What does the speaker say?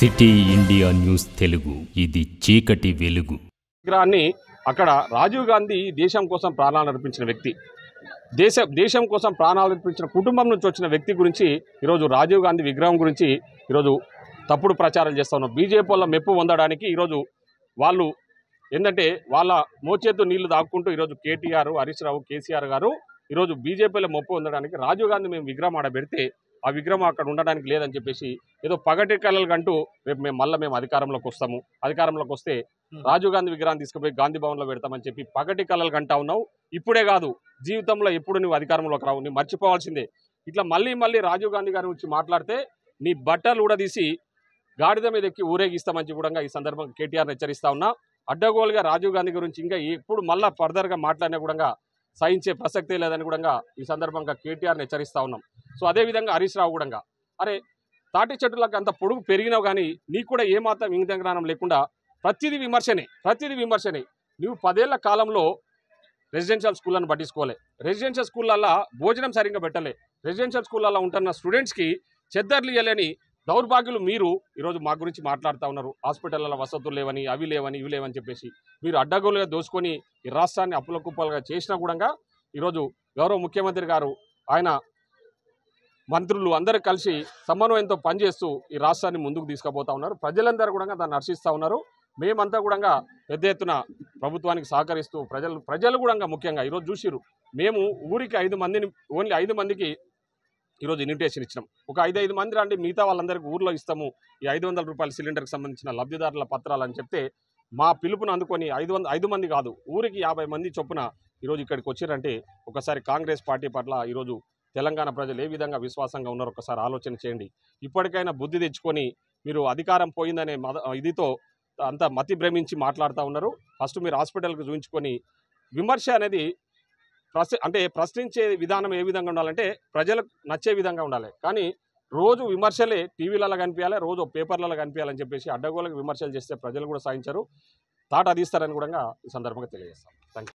City India news Telugu, ఇది చీకటి వెలుగు. విగ్రహాన్ని అక్కడ రాజీవ్ గాంధీ దేశం కోసం ప్రాణాలు అర్పించిన వ్యక్తి, దేశం కోసం ప్రాణాలు అర్పించిన కుటుంబం నుంచి వచ్చిన వ్యక్తి గురించి ఈరోజు రాజీవ్ గాంధీ విగ్రహం గురించి ఈరోజు తప్పుడు ప్రచారం చేస్తూ ఉన్నాం. బీజేపీ వల్ల మెప్పు పొందడానికి ఈరోజు వాళ్ళు ఏంటంటే వాళ్ళ మోచేతు నీళ్లు దాక్కుంటూ ఈరోజు కేటీఆర్, హరీష్ రావు, కేసీఆర్ గారు ఈరోజు బీజేపీలో మెప్పు పొందడానికి రాజీవ్ గాంధీ మేము విగ్రహం ఆడ పెడితే ఆ విగ్రహం అక్కడ ఉండడానికి లేదని చెప్పేసి ఏదో పగటి కళలు కంటూ రేపు మేము అధికారంలోకి వస్తాము, అధికారంలోకి వస్తే రాజీవ్ గాంధీ విగ్రహాన్ని తీసుకుపోయి గాంధీ భవన్లో పెడతామని చెప్పి పగటి కళలు కంటా ఉన్నావు. ఇప్పుడే కాదు, జీవితంలో ఎప్పుడు నువ్వు అధికారంలోకి రావు, నువ్వు మర్చిపోవాల్సిందే. ఇట్లా మళ్ళీ రాజీవ్ గాంధీ గారి గురించి మాట్లాడితే నీ బట్టలు ఊడదీసి గాడిద మీద ఎక్కి ఊరేగిస్తామని కూడా ఈ సందర్భంగా కేటీఆర్ని హెచ్చరిస్తా ఉన్నా. అడ్డగోలుగా రాజీవ్ గాంధీ గురించి ఇంకా ఎప్పుడు మళ్ళీ ఫర్దర్గా మాట్లాడినా కూడా సహించే ప్రసక్తే లేదని కూడా ఈ సందర్భంగా కేటీఆర్ని హెచ్చరిస్తా ఉన్నాం. సో అదేవిధంగా హరీష్ రావు కూడా అరే తాటి చెట్టులకు అంత పొడుగు పెరిగినావు కానీ నీకు కూడా ఏమాత్రం ఇంగిత జ్ఞానం లేకుండా ప్రతిదీ విమర్శనే. నువ్వు 10 ఏళ్ల కాలంలో రెసిడెన్షియల్ స్కూళ్ళను పట్టించుకోలే, రెసిడెన్షియల్ స్కూళ్ళల్లో భోజనం సరిగ్గా పెట్టలే, రెసిడెన్షియల్ స్కూళ్ళల్లో ఉంటున్న స్టూడెంట్స్కి చెద్దర్లు ఇవ్వలేని దౌర్భాగ్యులు మీరు ఈరోజు మా గురించి మాట్లాడుతూ ఉన్నారు. హాస్పిటల్లో వసతులు లేవని, అవి లేవని, ఇవి లేవని చెప్పేసి మీరు అడ్డగోలుగా దోచుకొని ఈ రాష్ట్రాన్ని అప్పుల కుప్పలుగా చేసినా కూడా ఈరోజు గౌరవ ముఖ్యమంత్రి గారు, ఆయన మంత్రులు అందరూ కలిసి సమన్వయంతో పనిచేస్తూ ఈ రాష్ట్రాన్ని ముందుకు తీసుకుపోతా ఉన్నారు. ప్రజలందరూ కూడా దాన్ని హర్షిస్తూ ఉన్నారు. మేమంతా కూడా పెద్ద ఎత్తున ప్రభుత్వానికి సహకరిస్తూ ప్రజలు కూడా ముఖ్యంగా ఈరోజు చూసిరు. మేము ఊరికి 5 మందిని, ఓన్లీ 5 మందికి ఈరోజు ఇన్విటేషన్ ఇచ్చినాం. ఒక 5 మంది రండి, మిగతా వాళ్ళందరికీ ఊర్లో ఇస్తాము ఈ 500 రూపాయల సిలిండర్కి సంబంధించిన లబ్ధిదారుల పత్రాలు అని చెప్తే మా పిలుపును అందుకొని 5 మంది కాదు, ఊరికి 50 మంది చొప్పున ఈరోజు ఇక్కడికి వచ్చారంటే ఒకసారి కాంగ్రెస్ పార్టీ పట్ల ఈరోజు తెలంగాణ ప్రజలు ఏ విధంగా విశ్వాసంగా ఉన్నారో ఒకసారి ఆలోచన చేయండి. ఇప్పటికైనా బుద్ధి తెచ్చుకొని మీరు అధికారం పోయిందనే ఇదితో అంత మతి భ్రమించి మాట్లాడుతూ ఉన్నారు. ఫస్ట్ మీరు హాస్పిటల్కి చూపించుకొని విమర్శ అనేది ప్రశ్నించే విధానం ఏ విధంగా ఉండాలంటే ప్రజలకు నచ్చే విధంగా ఉండాలి. కానీ రోజు విమర్శలే టీవీలలో కనిపించాలి, రోజు పేపర్లలో కనిపించాలని చెప్పేసి అడ్డగోలకు విమర్శలు చేస్తే ప్రజలు కూడా సాధించారు, తాట అదిస్తారని కూడా ఈ సందర్భంగా తెలియజేస్తాం. Thank you.